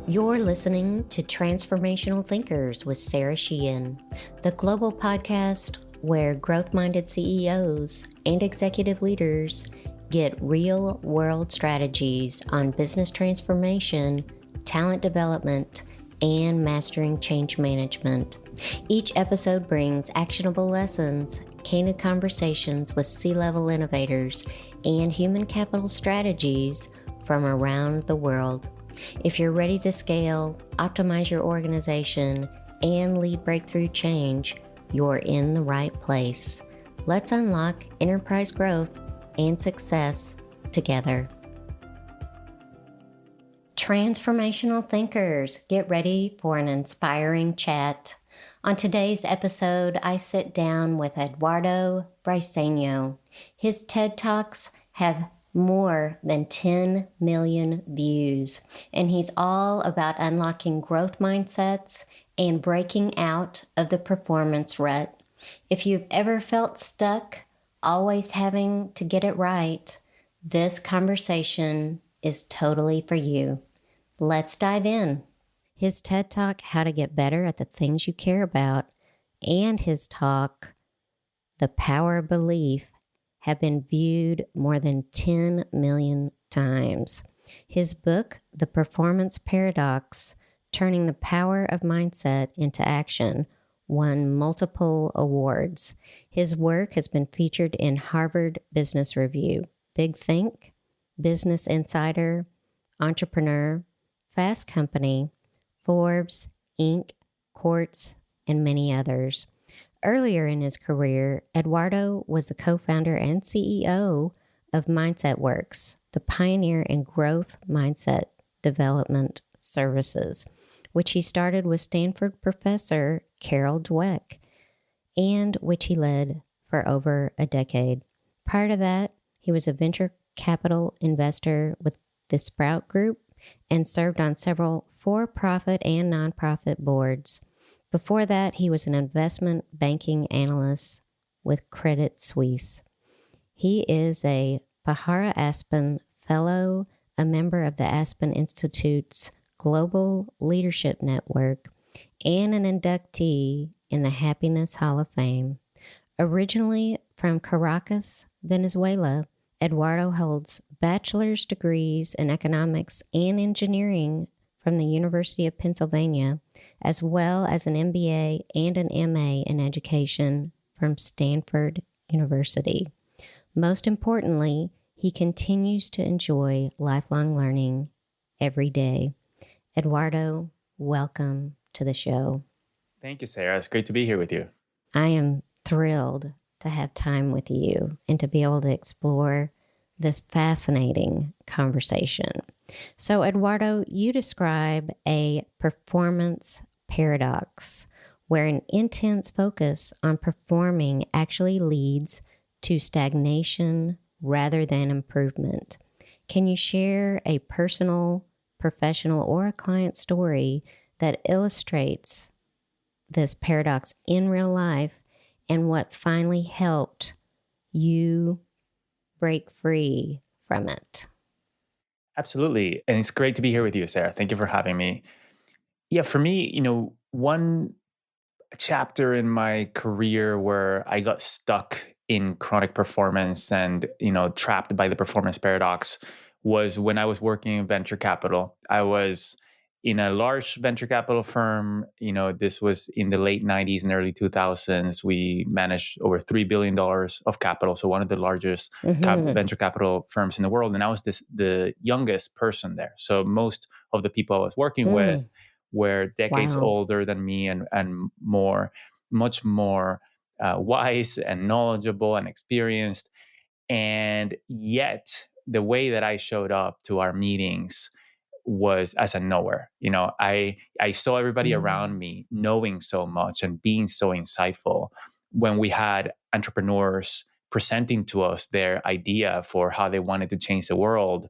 You're listening to Transformational Thinkers with Sara Sheehan, the global podcast where growth-minded CEOs and executive leaders get real-world strategies on business transformation, talent development, and mastering change management. Each episode brings actionable lessons, candid conversations with C-level innovators, and human capital strategies from around the world. If you're ready to scale, optimize your organization, and lead breakthrough change, you're in the right place. Let's unlock enterprise growth and success together. Transformational thinkers, get ready for an inspiring chat. On today's episode, I sit down with Eduardo Briceño. His TED Talks have more than 10 million views, and he's all about unlocking growth mindsets and breaking out of the performance rut. If you've ever felt stuck, always having to get it right, this conversation is totally for you. Let's dive in. His TED Talk, How to Get Better at the Things You Care About, and his talk, The Power of Belief, have been viewed more than 10 million times. His book, The Performance Paradox, Turning the Power of Mindset into Action, won multiple awards. His work has been featured in Harvard Business Review, Big Think, Business Insider, Entrepreneur, Fast Company, Forbes, Inc., Quartz, and many others. Earlier in his career, Eduardo was the co-founder and CEO of Mindset Works, the pioneer in growth mindset development services, which he started with Stanford professor Carol Dweck, and which he led for over a decade. Prior to that, he was a venture capital investor with the Sprout Group and served on several for-profit and nonprofit boards. Before that, he was an investment banking analyst with Credit Suisse. He is a Pahara Aspen Fellow, a member of the Aspen Institute's Global Leadership Network, and an inductee in the Happiness Hall of Fame. Originally from Caracas, Venezuela, Eduardo holds bachelor's degrees in economics and engineering from the University of Pennsylvania, as well as an MBA and an MA in education from Stanford University. Most importantly, he continues to enjoy lifelong learning every day. Eduardo, welcome to the show. Thank you, Sarah. It's great to be here with you. I am thrilled to have time with you and to be able to explore this fascinating conversation. So, Eduardo, you describe a performance paradox where an intense focus on performing actually leads to stagnation rather than improvement. Can you share a personal, professional, or a client story that illustrates this paradox in real life and what finally helped you break free from it? Absolutely. And it's great to be here with you, Sarah. Thank you for having me. Yeah, for me, one chapter in my career where I got stuck in chronic performance and, trapped by the performance paradox was when I was working in venture capital. I was in a large venture capital firm. This was in the late 90s and early 2000s. We managed over $3 billion of capital. So one of the largest venture capital firms in the world. And I was the youngest person there. So most of the people I was working with were decades older than me and much more wise and knowledgeable and experienced. And yet the way that I showed up to our meetings was as a knower. I saw everybody around me knowing so much and being so insightful. When we had entrepreneurs presenting to us their idea for how they wanted to change the world,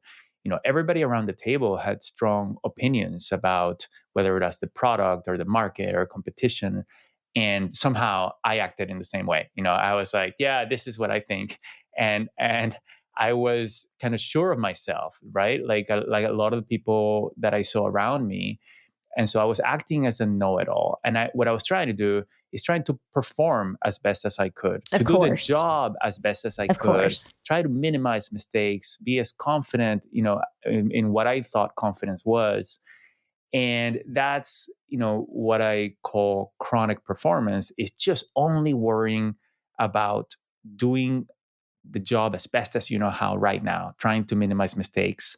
everybody around the table had strong opinions about whether it was the product or the market or competition. And somehow I acted in the same way. I was like, yeah, this is what I think. And I was kind of sure of myself, right? Like a lot of the people that I saw around me. And so I was acting as a know-it-all. And what I was trying to do is trying to perform as best as I could, to Of do the course. job as best as I Of could, course. try to minimize mistakes, be as confident, in what I thought confidence was. And that's, what I call chronic performance, is just only worrying about doing the job as best as you know how right now, trying to minimize mistakes,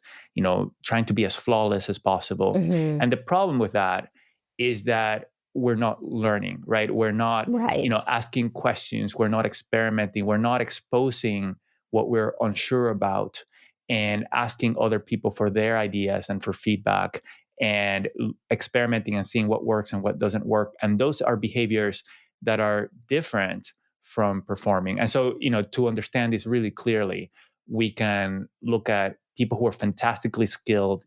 trying to be as flawless as possible. Hmm. And the problem with that is that we're not learning, right? We're not, Right. asking questions, we're not experimenting, we're not exposing what we're unsure about and asking other people for their ideas and for feedback and experimenting and seeing what works and what doesn't work. And those are behaviors that are different from performing. And so, to understand this really clearly, we can look at people who are fantastically skilled,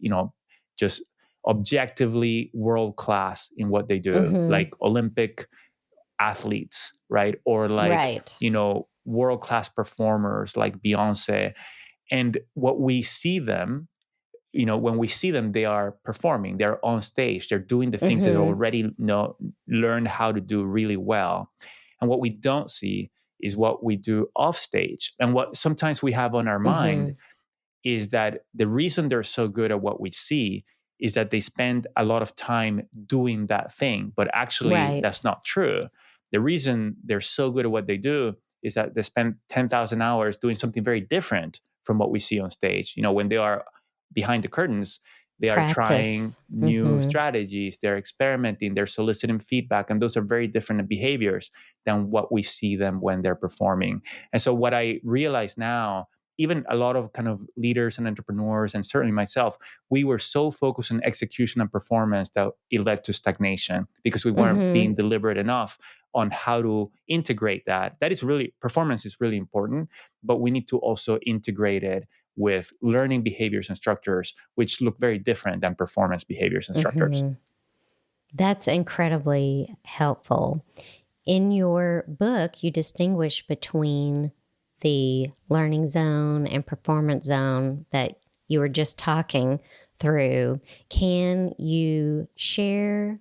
just objectively world class in what they do, Hmm. like Olympic athletes, right? Or like, Right. world class performers like Beyonce. And what we see them, when we see them, they are performing, they're on stage, they're doing the things that they Hmm. already learned how to do really well. And what we don't see is what we do off stage. And what sometimes we have on our mind Hmm. is that the reason they're so good at what we see is that they spend a lot of time doing that thing. But actually, Right. that's not true. The reason they're so good at what they do is that they spend 10,000 hours doing something very different from what we see on stage. When they are behind the curtains, they are trying Practice. new Hmm. strategies, they're experimenting, they're soliciting feedback. And those are very different behaviors than what we see them when they're performing. And so, what I realize now, even a lot of kind of leaders and entrepreneurs, and certainly myself, we were so focused on execution and performance that it led to stagnation because we weren't Hmm. being deliberate enough on how to integrate that. That is really, performance is really important, but we need to also integrate it with learning behaviors and structures, which look very different than performance behaviors and structures. Hmm. That's incredibly helpful. In your book, you distinguish between the learning zone and performance zone that you were just talking through. Can you share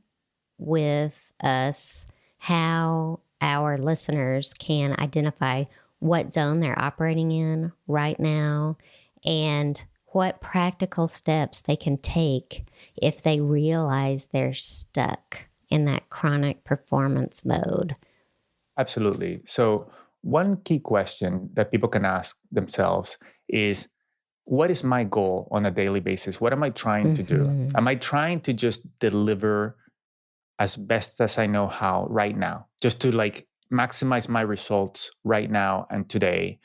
with us how our listeners can identify what zone they're operating in right now and what practical steps they can take if they realize they're stuck in that chronic performance mode? Absolutely. So, one key question that people can ask themselves is, what is my goal on a daily basis? What am I trying to do? Hmm. Am I trying to just deliver as best as I know how right now, just to like maximize my results right now and today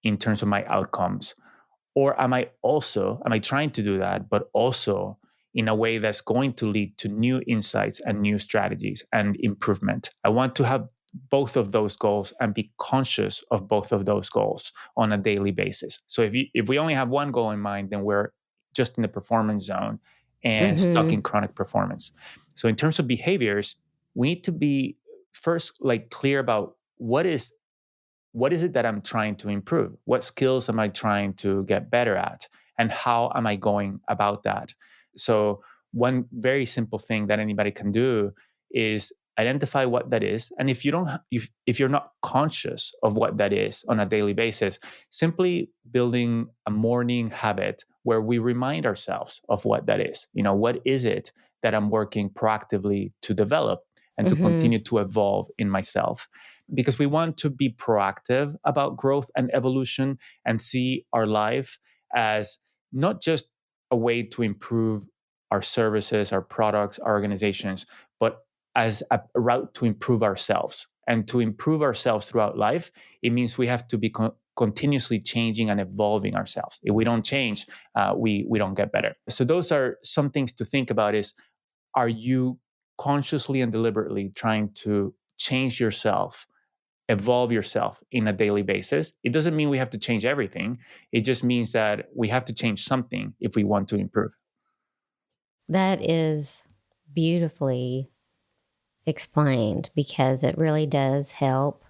in terms of my outcomes? Or am I trying to do that, but also in a way that's going to lead to new insights and new strategies and improvement? I want to have both of those goals and be conscious of both of those goals on a daily basis. So if we only have one goal in mind, then we're just in the performance zone and stuck Hmm. in chronic performance. So in terms of behaviors, we need to be first like clear about what is it that I'm trying to improve? What skills am I trying to get better at? And how am I going about that? So, one very simple thing that anybody can do is identify what that is. And if you don't, if you're not conscious of what that is on a daily basis, simply building a morning habit where we remind ourselves of what that is. What is it that I'm working proactively to develop and to Hmm. continue to evolve in myself? Because we want to be proactive about growth and evolution and see our life as not just a way to improve our services, our products, our organizations, but as a route to improve ourselves. And to improve ourselves throughout life, it means we have to be continuously changing and evolving ourselves. If we don't change, we don't get better. So those are some things to think about: is, are you consciously and deliberately trying to change yourself, evolve yourself in a daily basis? It doesn't mean we have to change everything. It just means that we have to change something if we want to improve. That is beautifully explained because it really does help.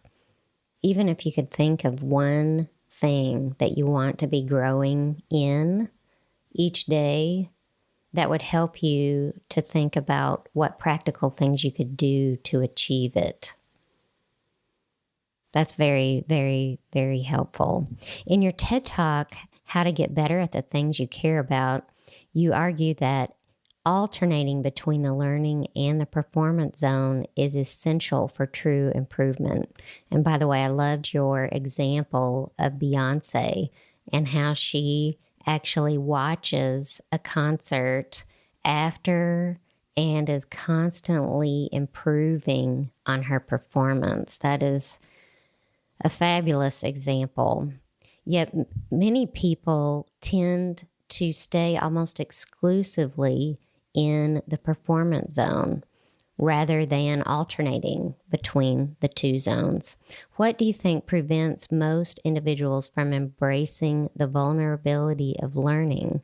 Even if you could think of one thing that you want to be growing in each day that would help you to think about what practical things you could do to achieve it. That's very, very, very helpful. In your TED Talk, How to Get Better at the Things You Care About, you argue that alternating between the learning and the performance zone is essential for true improvement. And by the way, I loved your example of Beyonce and how she actually watches a concert after and is constantly improving on her performance. That is a fabulous example. Yet many people tend to stay almost exclusively in the performance zone rather than alternating between the two zones. What do you think prevents most individuals from embracing the vulnerability of learning?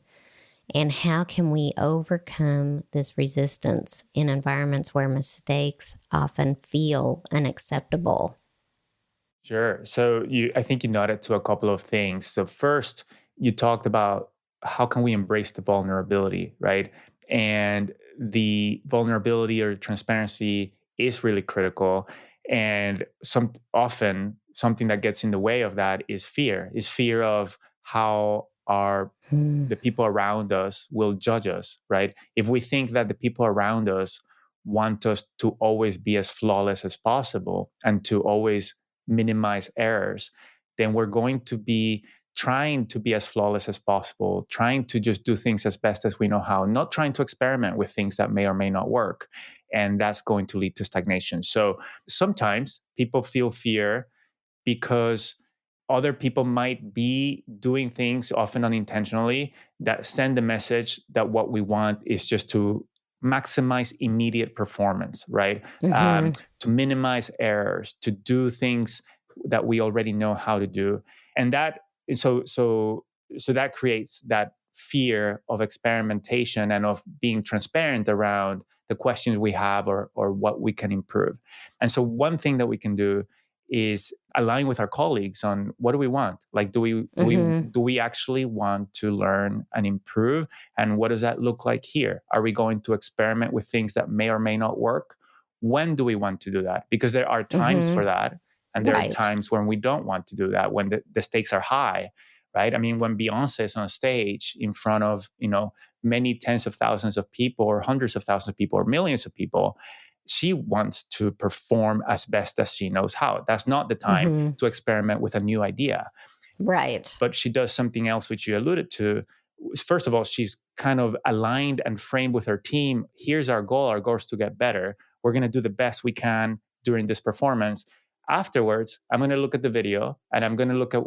And how can we overcome this resistance in environments where mistakes often feel unacceptable? Sure. So I think you nodded to a couple of things. So first, you talked about how can we embrace the vulnerability, right? And the vulnerability or transparency is really critical. And often something that gets in the way of that is fear of how Hmm. the people around us will judge us, right? If we think that the people around us want us to always be as flawless as possible and to always minimize errors, then we're going to be trying to be as flawless as possible, trying to just do things as best as we know how, not trying to experiment with things that may or may not work. And that's going to lead to stagnation. So sometimes people feel fear because other people might be doing things, often unintentionally, that send the message that what we want is just to maximize immediate performance, right? Mm-hmm. To minimize errors, to do things that we already know how to do, and so that creates that fear of experimentation and of being transparent around the questions we have or what we can improve. And so one thing that we can do is align with our colleagues on what do we want, like Mm-hmm. do we actually want to learn and improve, and what does that look like here? Are we going to experiment with things that may or may not work? When do we want to do that? Because there are times for Mm-hmm. that, and there are Right. times when we don't want to do that, when the stakes are high, right? I mean, when Beyonce is on stage in front of many tens of thousands of people or hundreds of thousands of people or millions of people, she wants to perform as best as she knows how. That's not the time Mm-hmm. to experiment with a new idea. Right. But she does something else, which you alluded to. First of all, she's kind of aligned and framed with her team. Here's our goal. Our goal is to get better. We're going to do the best we can during this performance. Afterwards, I'm going to look at the video and I'm going to look at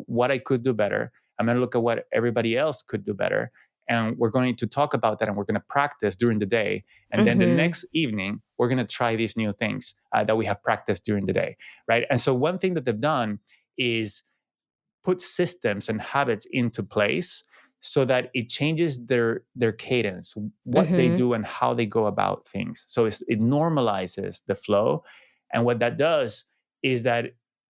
what I could do better. I'm going to look at what everybody else could do better. And we're going to talk about that and we're going to practice during the day. And then the Mm-hmm. next evening, we're going to try these new things that we have practiced during the day. Right. And so one thing that they've done is put systems and habits into place so that it changes their cadence, what they Mm-hmm. do and how they go about things. So it normalizes the flow. And what that does is that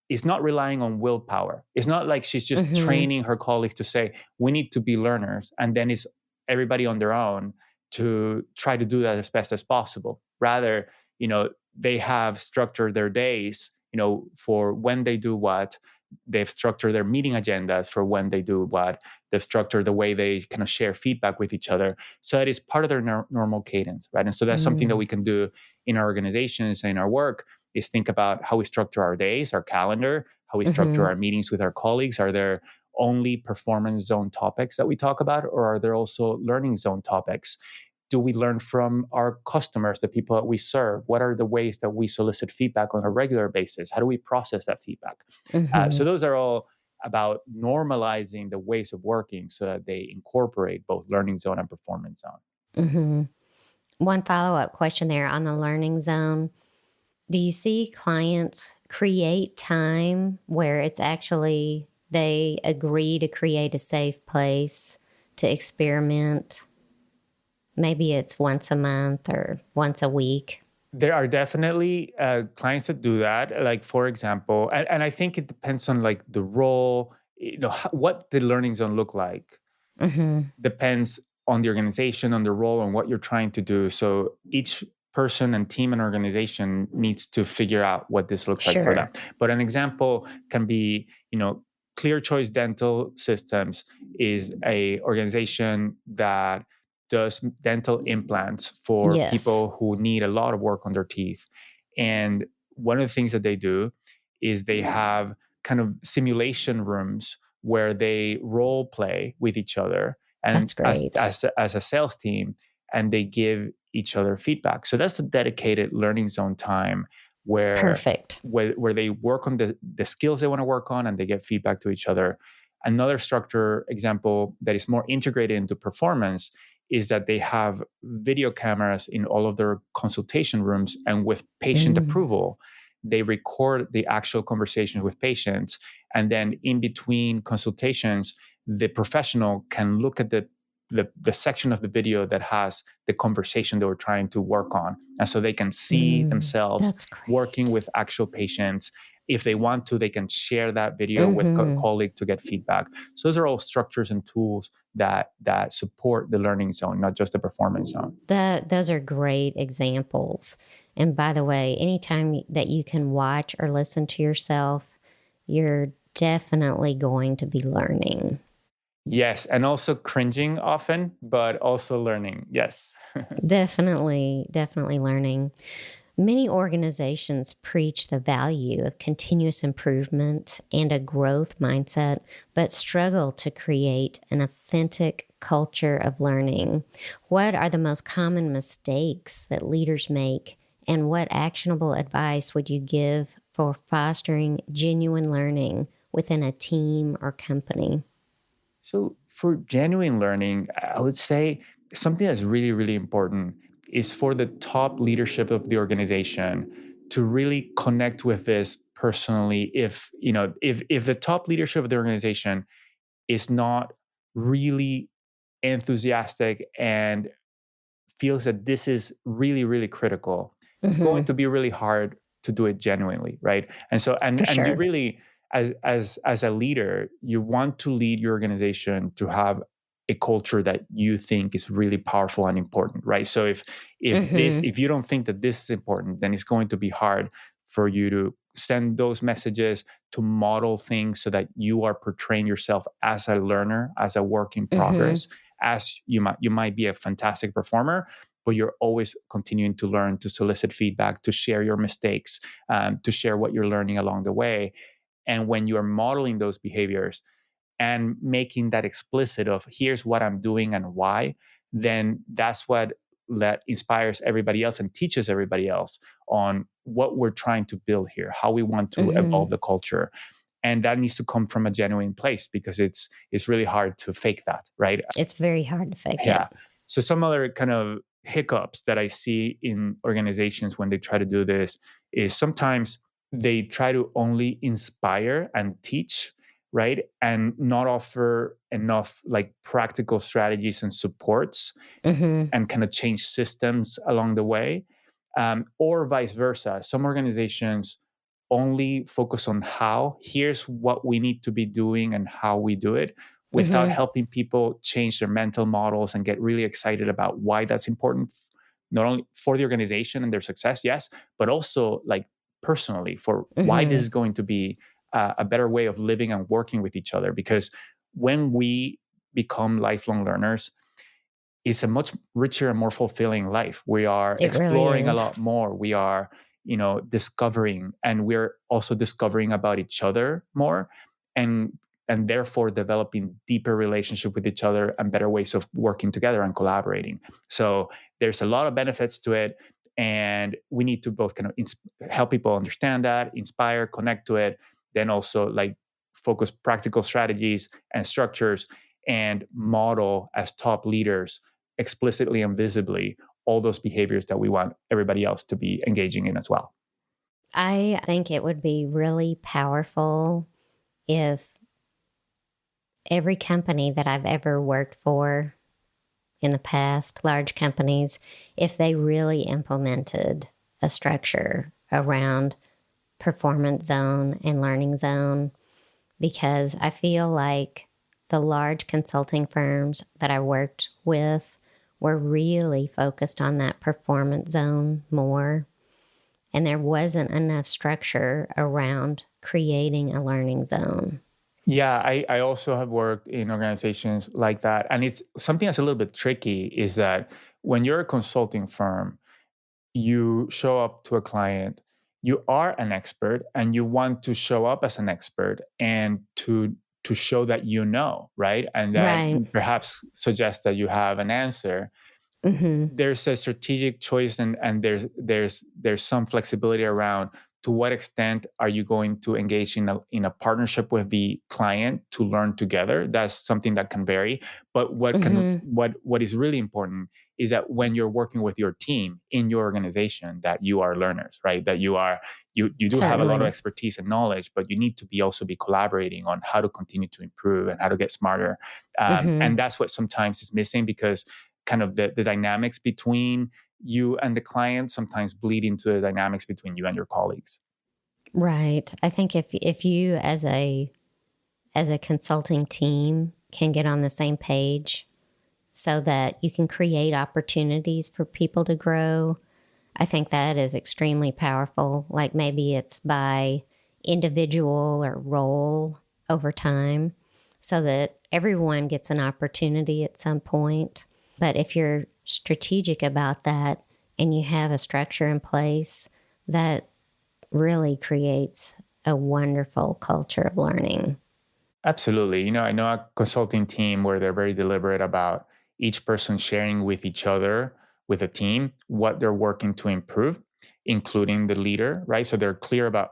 it's not relying on willpower. It's not like she's just Mm-hmm. training her colleagues to say, we need to be learners. And then it's everybody on their own to try to do that as best as possible. Rather, they have structured their days, for when they do what. They've structured their meeting agendas for when they do what. They've structured the way they kind of share feedback with each other. So it is part of their normal cadence, right? And so that's something that Mm-hmm. we can do in our organizations and in our work, is think about how we structure our days, our calendar, how we structure Mm-hmm. our meetings with our colleagues. Are there only performance zone topics that we talk about, or are there also learning zone topics? Do we learn from our customers, the people that we serve? What are the ways that we solicit feedback on a regular basis? How do we process that feedback? So Mm-hmm. those are all about normalizing the ways of working so that they incorporate both learning zone and performance zone. Mm-hmm. One follow-up question there on the learning zone. Do you see clients create time where it's actually they agree to create a safe place to experiment? Maybe it's once a month or once a week. There are definitely clients that do that. Like, for example, and I think it depends on like the role. what the learning zone look like Mm-hmm. depends on the organization, on the role, on what you're trying to do. So each person and team and organization needs to figure out what this looks like for them. Sure. But an example can be, Clear Choice Dental Systems is a organization that does dental implants for Yes. people who need a lot of work on their teeth. And one of the things that they do is they have kind of simulation rooms where they role play with each other and That's great. as a sales team, and they give each other feedback. So that's a dedicated learning zone time where Perfect. where they work on the skills they want to work on and they get feedback to each other. Another structure example that is more integrated into performance is that they have video cameras in all of their consultation rooms, and with patient Mm. approval, they record the actual conversation with patients. And then in between consultations, the professional can look at the section of the video that has the conversation they were trying to work on. And so they can see themselves That's working great. with actual patients. If they want to, they can share that video with a Mm-hmm. colleague to get feedback. So those are all structures and tools that support the learning zone, not just the performance zone. Those are great examples. And by the way, anytime that you can watch or listen to yourself, you're definitely going to be learning. Yes, and also cringing often, but also learning. Yes. Definitely, definitely learning. Many organizations preach the value of continuous improvement and a growth mindset, but struggle to create an authentic culture of learning. What are the most common mistakes that leaders make, and what actionable advice would you give for fostering genuine learning within a team or company? So for genuine learning, I would say something that's really, really important is for the top leadership of the organization to really connect with this personally. If the top leadership of the organization is not really enthusiastic and feels that this is really, really critical, it's going Hmm. to be really hard to do it genuinely, right? And so, For and you sure. really, as a leader, you want to lead your organization to have a culture that you think is really powerful and important, right? So Hmm. if you don't think that this is important, then it's going to be hard for you to send those messages, to model things so that you are portraying yourself as a learner, as a work in Hmm. progress, as you might be a fantastic performer, but you're always continuing to learn, to solicit feedback, to share your mistakes, to share what you're learning along the way. And when you're modeling those behaviors and making that explicit of here's what I'm doing and why, then that's what that inspires everybody else and teaches everybody else on what we're trying to build here, how we want to evolve Hmm. the culture. And that needs to come from a genuine place because it's really hard to fake that, right? It's very hard to fake Yeah. it. So some other kind of hiccups that I see in organizations when they try to do this is sometimes they try to only inspire and teach, right? And not offer enough like practical strategies and supports Hmm. and kind of change systems along the way, or vice versa. Some organizations only focus on how, here's what we need to be doing and how we do it, without Hmm. helping people change their mental models and get really excited about why that's important, not only for the organization and their success, yes, but also like personally for why this Hmm. is going to be a better way of living and working with each other. Because when we become lifelong learners, it's a much richer and more fulfilling life. We are It really exploring a is. lot more. We are, discovering, and we're also discovering about each other more, and and therefore developing deeper relationship with each other and better ways of working together and collaborating. So there's a lot of benefits to it, and we need to both kind of help people understand that, inspire, connect to it, then also like focus practical strategies and structures and model as top leaders explicitly and visibly all those behaviors that we want everybody else to be engaging in as well. I think it would be really powerful if every company that I've ever worked for in the past, large companies, if they really implemented a structure around performance zone and learning zone, because I feel like the large consulting firms that I worked with were really focused on that performance zone more. And there wasn't enough structure around creating a learning zone. Yeah, I also have worked in organizations like that. And it's something that's a little bit tricky is that when you're a consulting firm, you show up to a client, you are an expert and you want to show up as an expert and to show that you know, right? And that Right. perhaps suggests that you have an answer. Mm-hmm. There's a strategic choice and there's some flexibility around to what extent are you going to engage in a partnership with the client to learn together. That's something that can vary, but Mm-hmm. what is really important is that when you're working with your team in your organization, that you are learners, right? That you do have a lot of Certainly. expertise and knowledge, but you need to be also be collaborating on how to continue to improve and how to get smarter. And Mm-hmm. that's what sometimes is missing because kind of the dynamics between you and the client sometimes bleed into the dynamics between you and your colleagues. Right. I think if you as a consulting team can get on the same page so that you can create opportunities for people to grow, I think that is extremely powerful. Like maybe it's by individual or role over time so that everyone gets an opportunity at some point. But if you're strategic about that and you have a structure in place, that really creates a wonderful culture of learning. Absolutely. I know a consulting team where they're very deliberate about each person sharing with each other, with a team, what they're working to improve, including the leader, right? So they're clear about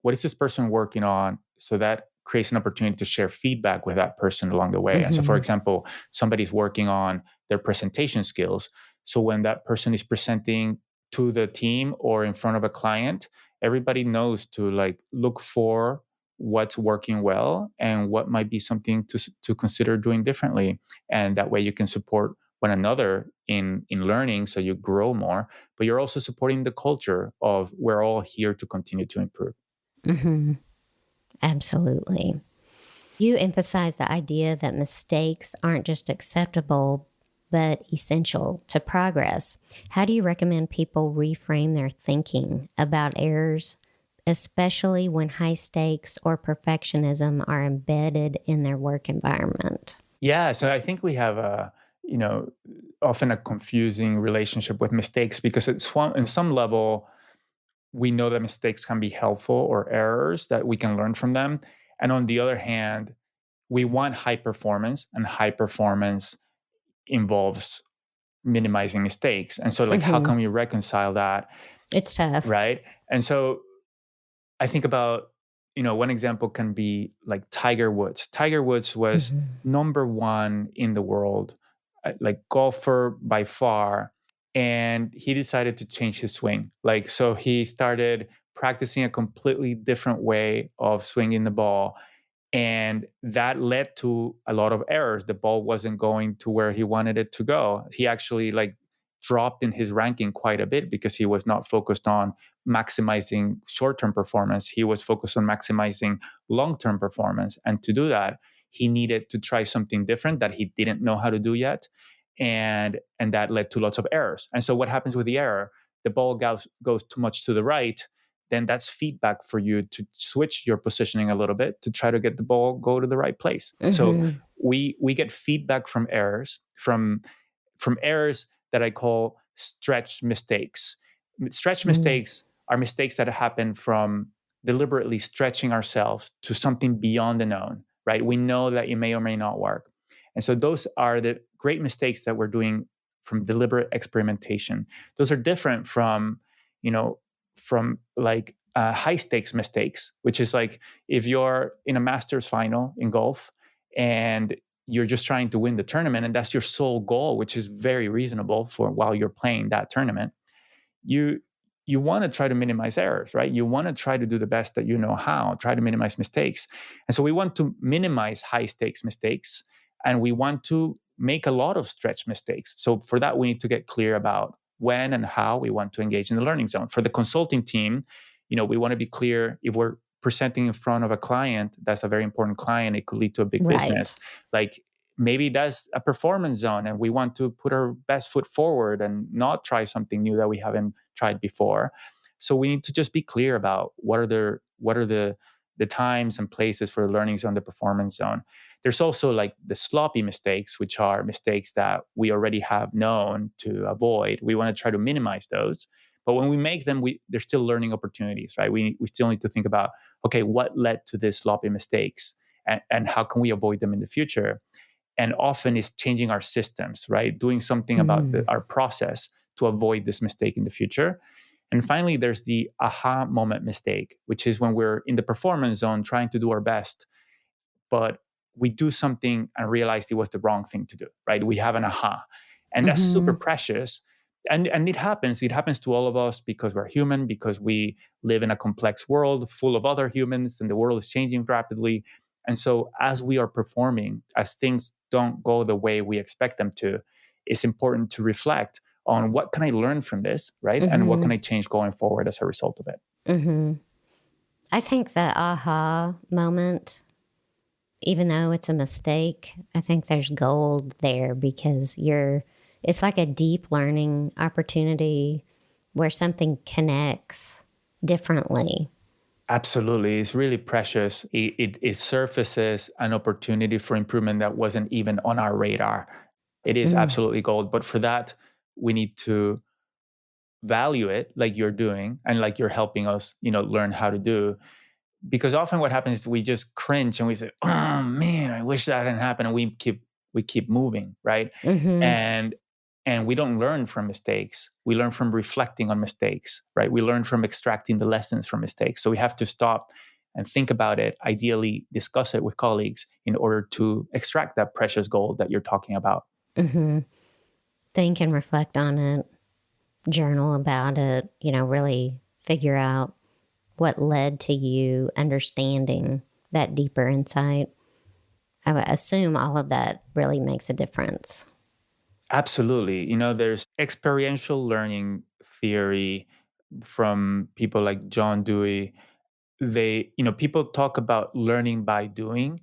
what is this person working on? So that creates an opportunity to share feedback with that person along the way. And so, for Mm-hmm. example, somebody's working on their presentation skills. So when that person is presenting to the team or in front of a client, everybody knows to like look for what's working well and what might be something to consider doing differently, and that way you can support one another in learning so you grow more, but you're also supporting the culture of we're all here to continue to improve. Mm-hmm. Absolutely. You emphasize the idea that mistakes aren't just acceptable, but essential to progress. How do you recommend people reframe their thinking about errors, especially when high stakes or perfectionism are embedded in their work environment? Yeah, so I think we have a you know often a confusing relationship with mistakes because it's one in some level we know that mistakes can be helpful or errors that we can learn from them, and on the other hand we want high performance, and high performance involves minimizing mistakes. And so, like, how Mm-hmm. can we reconcile that? It's tough. Right. And so, I think about, one example can be like Tiger Woods. Tiger Woods was Mm-hmm. number one in the world, like golfer by far. And he decided to change his swing. Like, so he started practicing a completely different way of swinging the ball, and that led to a lot of errors. The ball wasn't going to where he wanted it to go. He actually like dropped in his ranking quite a bit because he was not focused on maximizing short-term performance. He was focused on maximizing long-term performance, and to do that he needed to try something different that he didn't know how to do yet, and that led to lots of errors. And so what happens with the error? The ball goes too much to the right, then that's feedback for you to switch your positioning a little bit to try to get the ball go to the right place. So Mm-hmm. we get feedback from errors, from errors that I call stretch mistakes. Stretch Mm-hmm. mistakes are mistakes that happen from deliberately stretching ourselves to something beyond the known, right? We know that it may or may not work. And so those are the great mistakes that we're doing from deliberate experimentation. Those are different you know, from like high stakes mistakes, which is like if you're in a master's final in golf and you're just trying to win the tournament and that's your sole goal, which is very reasonable for while you're playing that tournament, you you want to try to minimize errors, right? You want to try to do the best that you know how, try to minimize mistakes. And so we want to minimize high stakes mistakes, and we want to make a lot of stretch mistakes. So for that we need to get clear about when and how we want to engage in the learning zone. For the consulting team, we want to be clear if we're presenting in front of a client that's a very important client, it could lead to a big Right. business. Like maybe that's a performance zone and we want to put our best foot forward and not try something new that we haven't tried before. So we need to just be clear about what are the times and places for learning zone, the performance zone. There's also like the sloppy mistakes, which are mistakes that we already have known to avoid. We want to try to minimize those. But when we make them, they're still learning opportunities, right? We still need to think about, okay, what led to these sloppy mistakes, and how can we avoid them in the future? And often it's changing our systems, right? Doing something about Mm-hmm. our process to avoid this mistake in the future. And finally, there's the aha moment mistake, which is when we're in the performance zone trying to do our best, but we do something and realize it was the wrong thing to do, right? We have an aha. And that's super Mm-hmm. precious. And it happens to all of us because we're human, because we live in a complex world full of other humans, and the world is changing rapidly. And so as we are performing, as things don't go the way we expect them to, it's important to reflect on what can I learn from this, right? And what can Mm-hmm. I change going forward as a result of it? Mm-hmm. I think the aha moment, even though it's a mistake, I think there's gold there because it's like a deep learning opportunity where something connects differently. Absolutely. It's really precious. It surfaces an opportunity for improvement that wasn't even on our radar. It is Mm. absolutely gold. But for that, we need to value it like you're doing and like you're helping us, learn how to do. Because often what happens is we just cringe and we say, "Oh man, I wish that hadn't happened," and we keep moving, right? Mm-hmm. And and we don't learn from mistakes. We learn from reflecting on mistakes, right? We learn from extracting the lessons from mistakes. So we have to stop and think about it, ideally discuss it with colleagues in order to extract that precious gold that you're talking about. Mm-hmm. Think and reflect on it, journal about it, really figure out what led to you understanding that deeper insight. I would assume all of that really makes a difference. Absolutely. There's experiential learning theory from people like John Dewey. People talk about learning by doing,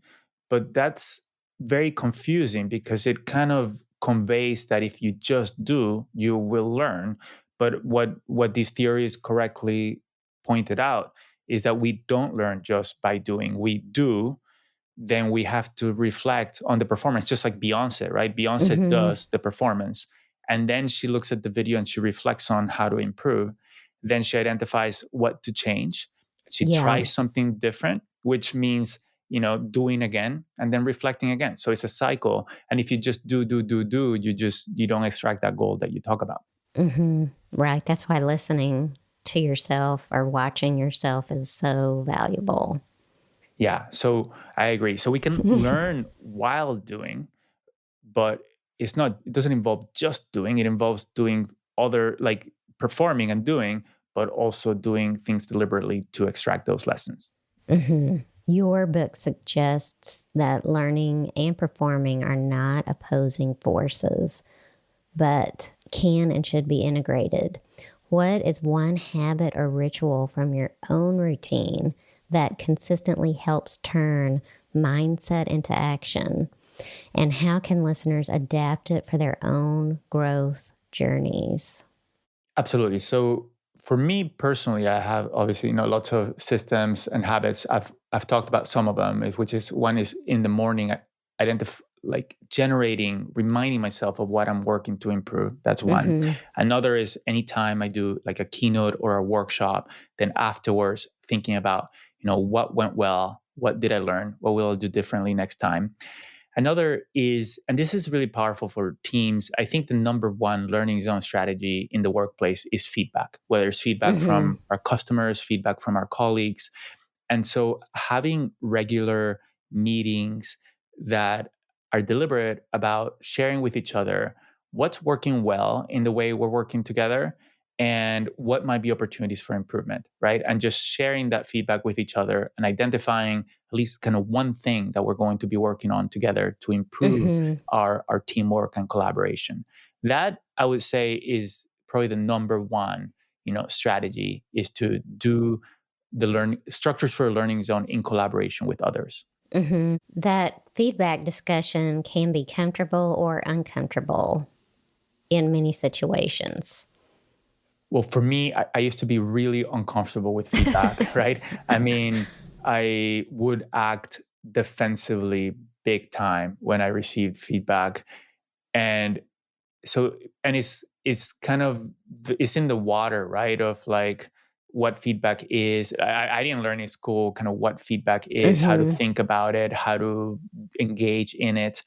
but that's very confusing because it kind of conveys that if you just do, you will learn. But what these theories correctly pointed out is that we don't learn just by doing. We do, then we have to reflect on the performance, just like Beyonce, right? Beyonce Mm-hmm. does the performance, and then she looks at the video and she reflects on how to improve. Then she identifies what to change. She Yeah. tries something different, which means, doing again and then reflecting again. So it's a cycle. And if you just do, you don't extract that gold that you talk about. Mm-hmm. Right. That's why listening to yourself or watching yourself is so valuable. Yeah. So I agree. So we can learn while doing, but it doesn't involve just doing. It involves doing other, like performing and doing, but also doing things deliberately to extract those lessons. Mm-hmm. Your book suggests that learning and performing are not opposing forces, but can and should be integrated. What is one habit or ritual from your own routine that consistently helps turn mindset into action? And how can listeners adapt it for their own growth journeys? Absolutely. So for me personally, I have obviously lots of systems and habits. I've talked about some of them, which is one is in the morning, like generating, reminding myself of what I'm working to improve. That's one. Mm-hmm. Another is anytime I do like a keynote or a workshop, then afterwards thinking about what went well, what did I learn, what will I do differently next time. Another is, and this is really powerful for teams, I think the number one learning zone strategy in the workplace is feedback, whether it's feedback Mm-hmm. from our customers, feedback from our colleagues. And so having regular meetings that are deliberate about sharing with each other what's working well in the way we're working together and what might be opportunities for improvement, right? And just sharing that feedback with each other and identifying at least kind of one thing that we're going to be working on together to improve Mm-hmm. our teamwork and collaboration. That I would say is probably the number one, strategy is to do the learning structures for a learning zone in collaboration with others. That feedback discussion can be comfortable or uncomfortable in many situations. Well, for me, I used to be really uncomfortable with feedback, right? I mean, I would act defensively big time when I received feedback. And so, and it's kind of, it's in the water, right? Of like what feedback is. I didn't learn in school kind of what feedback is, how to Mhm. think about it, how to engage in it.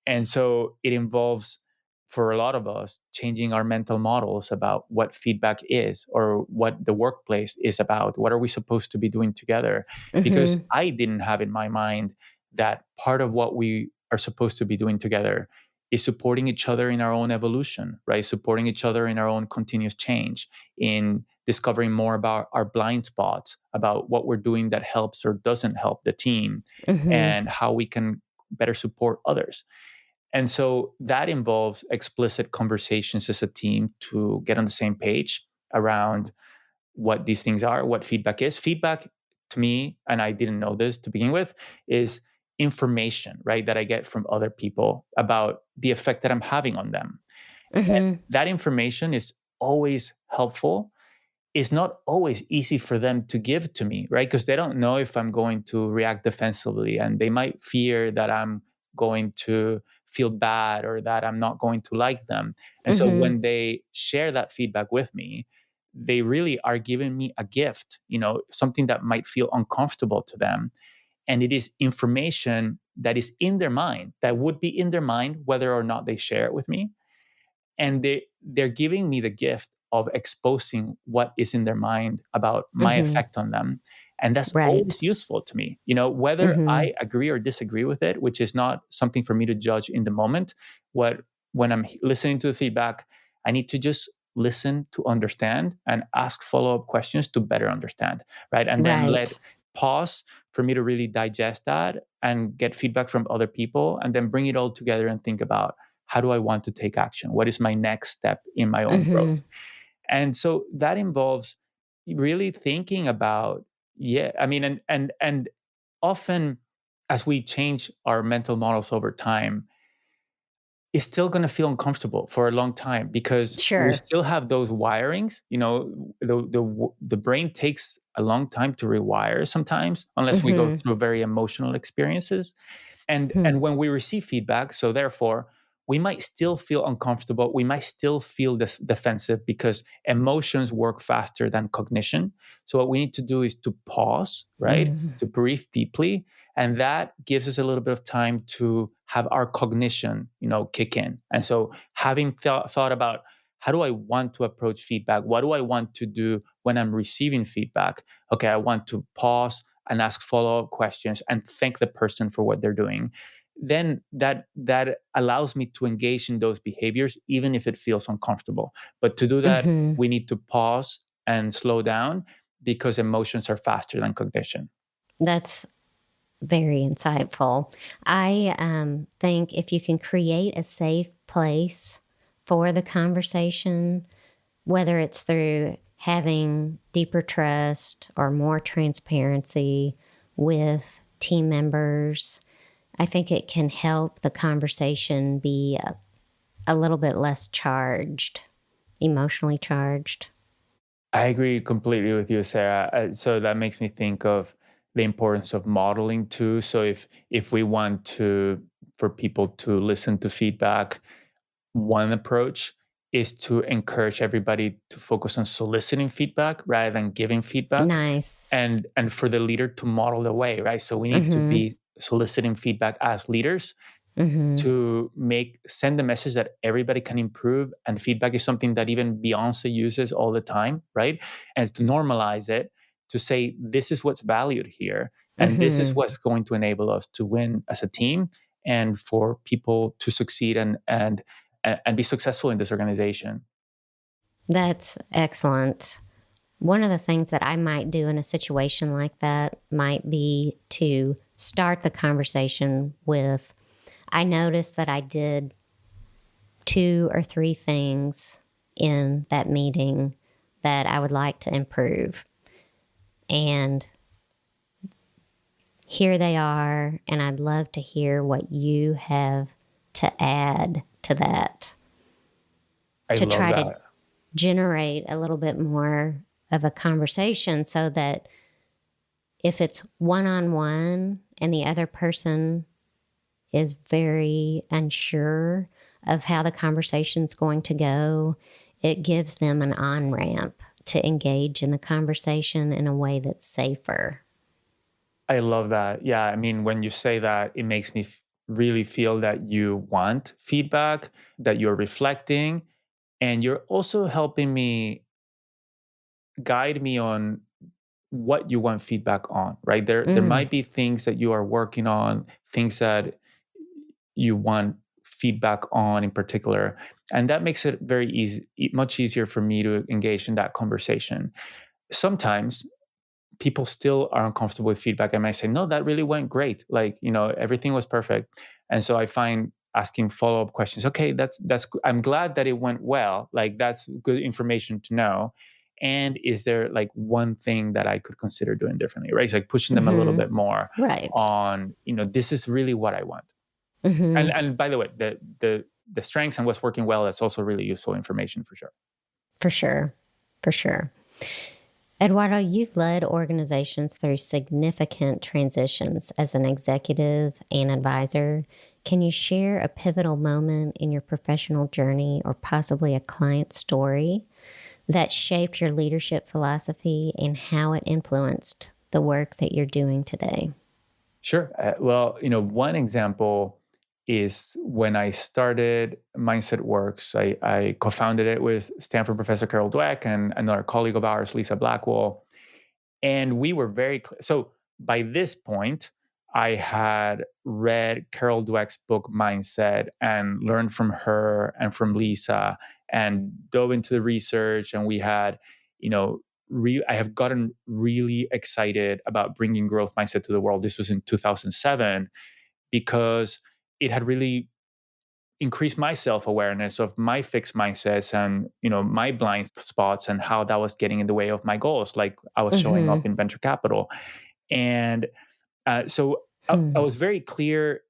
And so it involves, for a lot of us, changing our mental models about what feedback is or what the workplace is about. What are we supposed to be doing together? Because Mhm. I didn't have in my mind that part of what we are supposed to be doing together is supporting each other in our own evolution, right? Supporting each other in our own continuous change, in discovering more about our blind spots, about what we're doing that helps or doesn't help the team, Mhm. and how we can better support others. And so that involves explicit conversations as a team to get on the same page around what these things are, what feedback is. Feedback to me, and I didn't know this to begin with, is information, right, that I get from other people about the effect that I'm having on them. And Mhm. that information is always helpful. It's not always easy for them to give to me, right? Because they don't know if I'm going to react defensively, and they might fear that I'm going to feel bad or that I'm not going to like them. And so Mhm. when they share that feedback with me, they really are giving me a gift, something that might feel uncomfortable to them. And it is information that is in their mind, that would be in their mind whether or not they share it with me. And they're giving me the gift of exposing what is in their mind about my Mhm. effect on them. And that's Right. always useful to me, whether Mhm. I agree or disagree with it, which is not something for me to judge in the moment. what when I'm listening to the feedback, I need to just listen to understand and ask follow-up questions to better understand, right? And then let Right. pause for me to really digest that and get feedback from other people, and then bring it all together and think about, how do I want to take action? What is my next step in my own growth? Mhm. And so that involves really thinking about, yeah, I mean, and often as we change our mental models over time, it's still going to feel uncomfortable for a long time because we Sure. still have those wirings. The brain takes a long time to rewire sometimes, unless we go Mhm. through very emotional experiences. And Hmm. when we receive feedback, so therefore we might still feel uncomfortable, we might still feel defensive, because emotions work faster than cognition. So what we need to do is to pause, right, Mhm. to breathe deeply, and that gives us a little bit of time to have our cognition kick in. And so having thought about, how do I want to approach feedback, what do I want to do when I'm receiving feedback? Okay, I want to pause and ask follow-up questions and thank the person for what they're doing. Then that allows me to engage in those behaviors even if it feels uncomfortable. But to do that, Mhm. we need to pause and slow down, because emotions are faster than cognition. That's very insightful. I think if you can create a safe place for the conversation, whether it's through having deeper trust or more transparency with team members, I think it can help the conversation be a little bit less charged, emotionally charged. I agree completely with you, Sarah. So that makes me think of the importance of modeling too. So if we want to, for people to listen to feedback, one approach is to encourage everybody to focus on soliciting feedback rather than giving feedback, Nice. and for the leader to model the way, right? So we need to Mhm. be soliciting feedback as leaders Mhm. to send the message that everybody can improve, and feedback is something that even Beyonce uses all the time, right? And to normalize it, to say this is what's valued here, and this is Mhm. what's going to enable us to win as a team, and for people to succeed and be successful in this organization. That's excellent. One of the things that I might do in a situation like that might be to start the conversation with, I noticed that I did two or three things in that meeting that I would like to improve. And here they are, and I'd love to hear what you have to add to that I to love try to that. generate a little bit more of a conversation so that if it's one-on-one and the other person is very unsure of how the conversation's going to go, it gives them an on-ramp to engage in the conversation in a way that's safer. I love that. Yeah, I mean, when you say that, it makes me really feel that you want feedback, that you're reflecting, and you're also helping me guide me on what you want feedback on, right? There Mm, might be things that you are working on, things that you want feedback on in particular, and that makes it very easy, much easier for me to engage in that conversation. Sometimes people still are uncomfortable with feedback and might say, no, that really went great, like, everything was perfect. And so I find asking follow-up questions, okay, I'm glad that it went well, like that's good information to know. And is there like one thing that I could consider doing differently, right? It's like pushing them a little mm-hmm. bit more Right. on, this is really what I want. and Mm-hmm. and by the way, the strengths and what's working well, that's also really useful information for sure. For sure. For sure. Eduardo, you've led organizations through significant transitions as an executive and advisor. Can you share a pivotal moment in your professional journey or possibly a client story that shaped your leadership philosophy and how it influenced the work that you're doing today? Sure. Well, one example is when I started Mindset Works. I co-founded it with Stanford professor Carol Dweck and another colleague of ours, Lisa Blackwell. And we were very clear. So by this point, I had read Carol Dweck's book Mindset and learned from her and from Lisa and dove into the research. And we had, you know, I have gotten really excited about bringing growth mindset to the world. This was in 2007 because it had really increased my self-awareness of my fixed mindsets and my blind spots and how that was getting in the way of my goals, like I was showing Mm-hmm. up in venture capital. And so I Hmm. was very clear,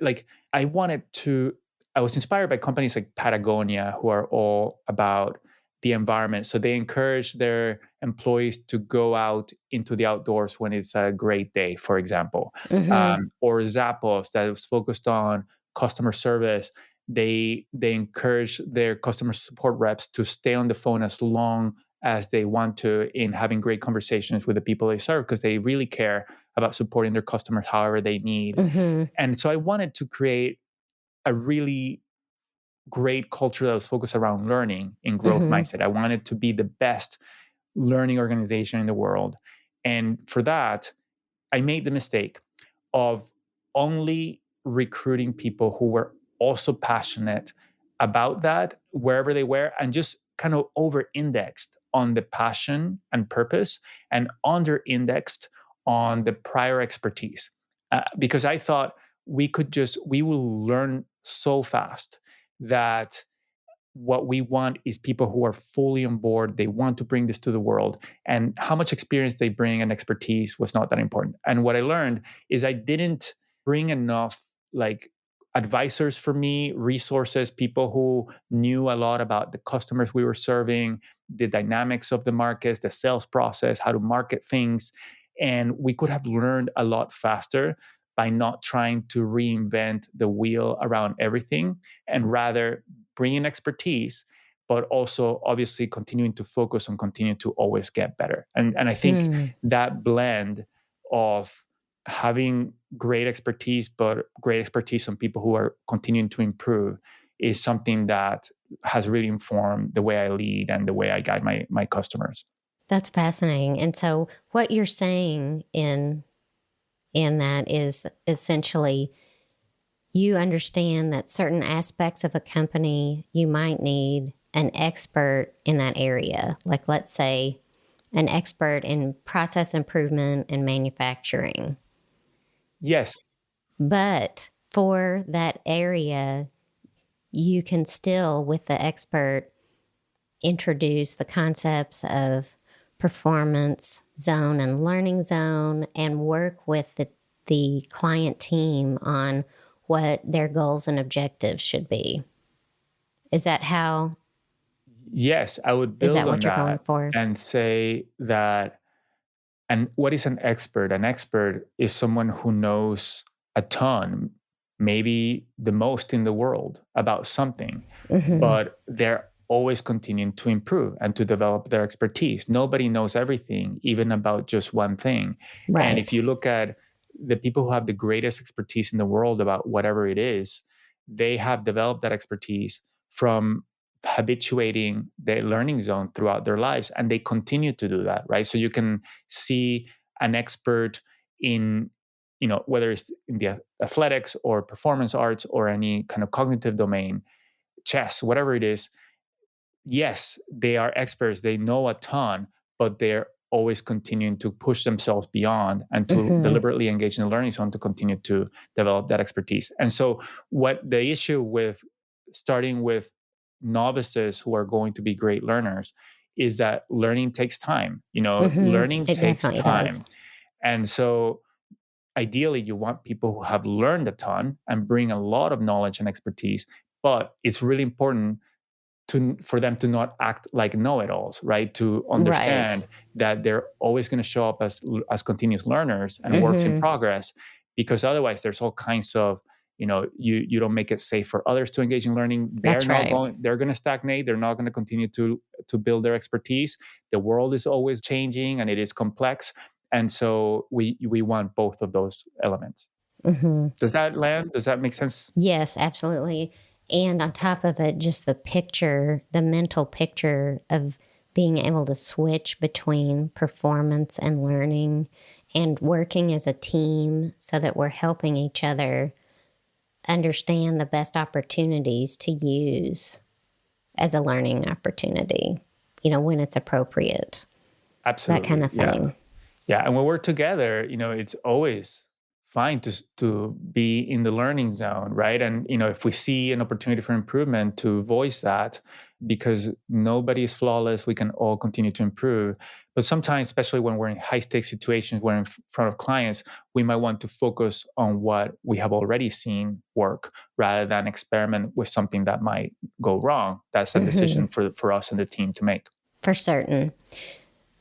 like I wanted to, I was inspired by companies like Patagonia, who are all about the environment. So they encourage their employees to go out into the outdoors when it's a great day, for example. Mm-hmm. Or Zappos, that was focused on customer service. They encourage their customer support reps to stay on the phone as long as they want to in having great conversations with the people they serve, because they really care about supporting their customers however they need. Mm-hmm. And so I wanted to create a really great culture that was focused around learning and growth Mm-hmm. mindset. I wanted to be the best learning organization in the world. And for that, I made the mistake of only recruiting people who were also passionate about that wherever they were, and just kind of over indexed on the passion and purpose and under indexed on the prior expertise. Because I thought we will learn so fast that what we want is people who are fully on board. They want to bring this to the world. And how much experience they bring and expertise was not that important. And what I learned is I didn't bring enough like advisors for me, resources, people who knew a lot about the customers we were serving, the dynamics of the markets, the sales process, how to market things. And we could have learned a lot faster by not trying to reinvent the wheel around everything, and rather bringing expertise, but also obviously continuing to focus on continuing to always get better. And I think Mm. that blend of having great expertise, but great expertise on people who are continuing to improve, is something that has really informed the way I lead and the way I guide my customers. That's fascinating. And so what you're saying in that is essentially you understand that certain aspects of a company you might need an expert in that area. Like let's say an expert in process improvement and manufacturing. Yes. But for that area, you can still, with the expert, introduce the concepts of performance zone and learning zone and work with the client team on what their goals and objectives should be. Is that how, Yes, I would is build that on what you're going that for? and say that. And what is an expert? An expert is someone who knows a ton, maybe the most in the world about something, Mm-hmm. but they're always continuing to improve and to develop their expertise. Nobody knows everything, even about just one thing. And if Right. you look at the people who have the greatest expertise in the world about whatever it is, they have developed that expertise from habituating their learning zone throughout their lives, and they continue to do that, right? So you can see an expert in, whether it's in the athletics or performance arts or any kind of cognitive domain, chess, whatever it is. Yes, they are experts, they know a ton, but they're always continuing to push themselves beyond and to Mm-hmm. deliberately engage in the learning zone to continue to develop that expertise. And so what the issue with starting with novices who are going to be great learners is that learning takes time. Mm-hmm. Learning It takes definitely does. time. And so ideally you want people who have learned a ton and bring a lot of knowledge and expertise, but it's really important for them to not act like know-it-alls, right? To Right. understand that they're always going to show up as continuous learners and works in Mm-hmm. progress, because otherwise there's all kinds of, you don't make it safe for others to engage in learning. That's right. They're going to stagnate. They're not going to continue to build their expertise. The world is always changing and it is complex. And so we want both of those elements. Mm-hmm. Does that land? Does that make sense? Yes, absolutely. And on top of it, just the picture, the mental picture of being able to switch between performance and learning and working as a team so that we're helping each other understand the best opportunities to use as a learning opportunity, when it's appropriate, that kind Absolutely. of Yeah. thing. Yeah, and when we're together, it's always fine to be in the learning zone, right? And if we see an opportunity for improvement, to voice that, because nobody is flawless. We can all continue to improve. But sometimes, especially when we're in high stakes situations, we're in front of clients, we might want to focus on what we have already seen work rather than experiment with something that might go wrong. That's a Hmm. decision for us and the team to make. For certain.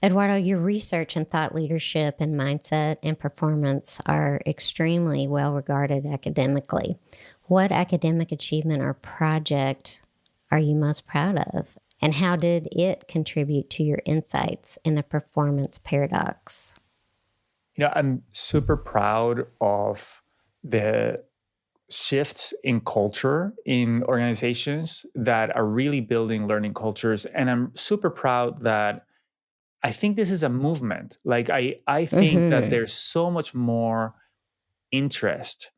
Eduardo, your research in thought leadership and mindset and performance are extremely well regarded academically. What academic achievement or project are you most proud of? And how did it contribute to your insights in the performance paradox? I'm super proud of the shifts in culture in organizations that are really building learning cultures. And I'm super proud that I think this is a movement. Like I think that Mm-hmm. there's so much more interest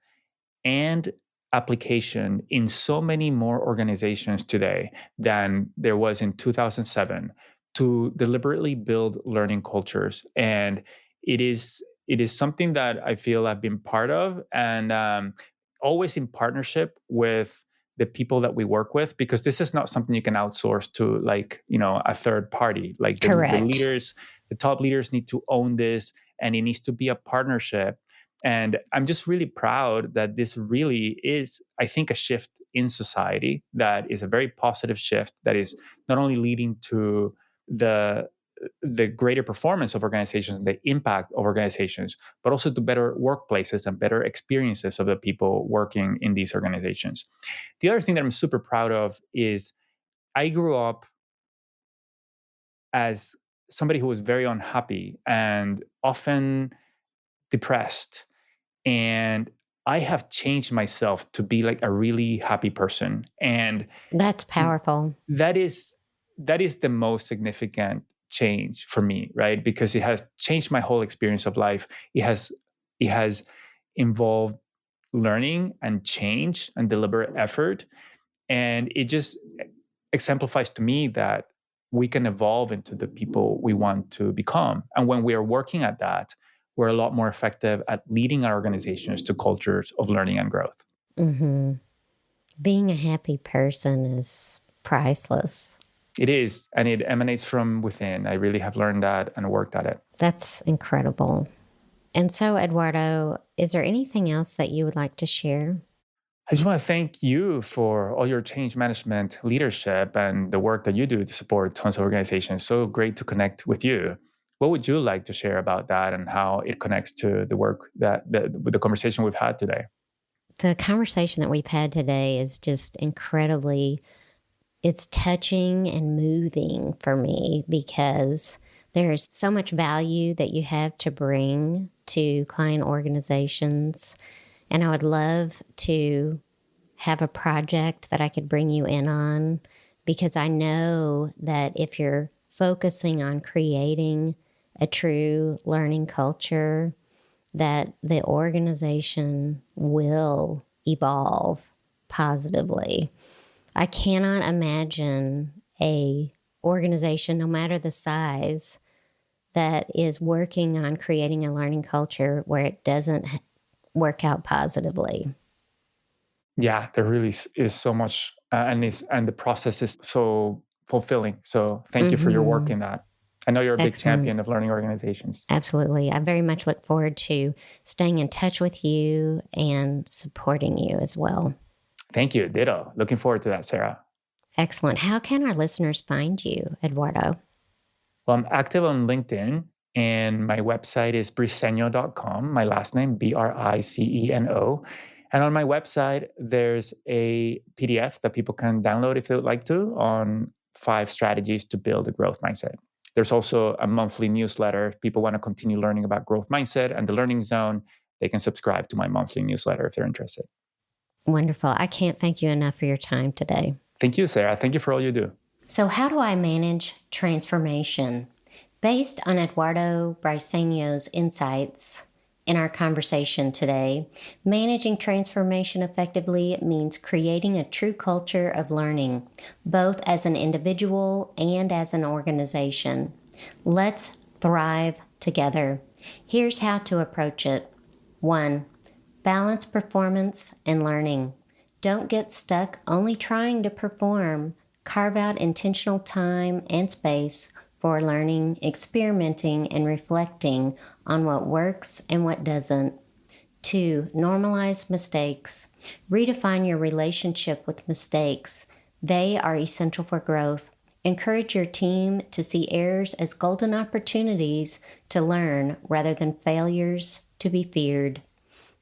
and application in so many more organizations today than there was in 2007 to deliberately build learning cultures. And it is something that I feel I've been part of, and always in partnership with the people that we work with, because this is not something you can outsource to, like, a third party. Like the Correct. leaders, the top leaders need to own this, and it needs to be a partnership. And I'm just really proud that this really is, I think, a shift in society that is a very positive shift that is not only leading to the greater performance of organizations, the impact of organizations, but also to better workplaces and better experiences of the people working in these organizations. The other thing that I'm super proud of is I grew up as somebody who was very unhappy and often depressed. And I have changed myself to be like a really happy person. And That's powerful. that is that is the most significant change for me, right? Because it has changed my whole experience of life. It has involved learning and change and deliberate effort. And it just exemplifies to me that we can evolve into the people we want to become. And when we are working at that, we're a lot more effective at leading our organizations to cultures of learning and growth. Mm-hmm. Being a happy person is priceless. It is, and it emanates from within. I really have learned that and worked at it. That's incredible. And so, Eduardo, is there anything else that you would like to share? I just want to thank you for all your change management leadership and the work that you do to support tons of organizations. So great to connect with you. What would you like to share about that and how it connects to the work with the conversation we've had today? The conversation that we've had today is just incredibly, it's touching and moving for me because there's so much value that you have to bring to client organizations. And I would love to have a project that I could bring you in on because I know that if you're focusing on creating a true learning culture, that the organization will evolve positively. I cannot imagine a organization, no matter the size, that is working on creating a learning culture where it doesn't work out positively. Yeah, there really is so much, and the process is so fulfilling. So thank you for your work Mm-hmm. in that. I know you're a big Excellent. champion of learning organizations. Absolutely. I very much look forward to staying in touch with you and supporting you as well. Thank you. Ditto. Looking forward to that, Sarah. Excellent. How can our listeners find you, Eduardo? Well, I'm active on LinkedIn, and my website is briceño.com, my last name, Briceno. And on my website, there's a PDF that people can download if they would like to on 5 strategies to build a growth mindset. There's also a monthly newsletter. If people want to continue learning about growth mindset and the learning zone, they can subscribe to my monthly newsletter if they're interested. Wonderful. I can't thank you enough for your time today. Thank you, Sarah. Thank you for all you do. So, how do I manage transformation? Based on Eduardo Briceño's insights in our conversation today, managing transformation effectively means creating a true culture of learning, both as an individual and as an organization. Let's thrive together. Here's how to approach it. 1. Balance performance and learning. Don't get stuck only trying to perform. Carve out intentional time and space for learning, experimenting, and reflecting on what works and what doesn't. 2. Normalize mistakes. Redefine your relationship with mistakes. They are essential for growth. Encourage your team to see errors as golden opportunities to learn rather than failures to be feared.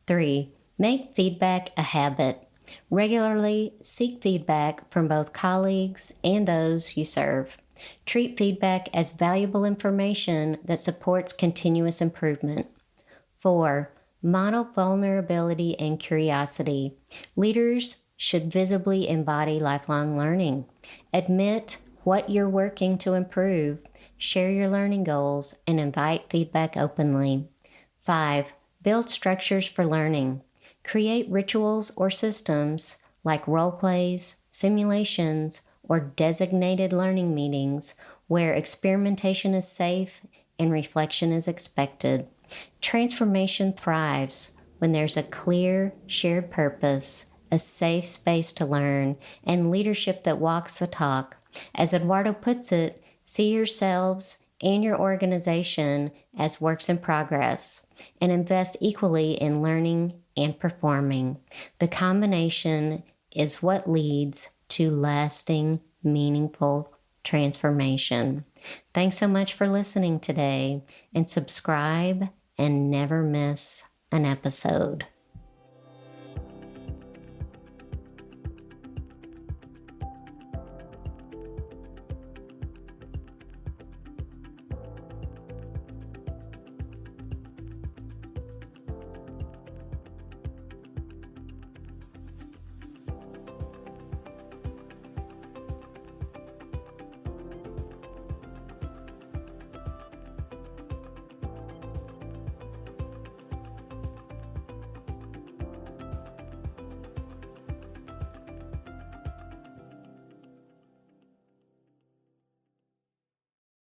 3. Make feedback a habit. Regularly seek feedback from both colleagues and those you serve. Treat feedback as valuable information that supports continuous improvement. 4. Model vulnerability and curiosity. Leaders should visibly embody lifelong learning. Admit what you're working to improve, share your learning goals, and invite feedback openly. 5. Build structures for learning. Create rituals or systems like role plays, simulations, or designated learning meetings where experimentation is safe and reflection is expected. Transformation thrives when there's a clear, shared purpose, a safe space to learn, and leadership that walks the talk. As Eduardo puts it, see yourselves and your organization as works in progress and invest equally in learning and performing. The combination is what leads to lasting, meaningful transformation. Thanks so much for listening today, and subscribe and never miss an episode.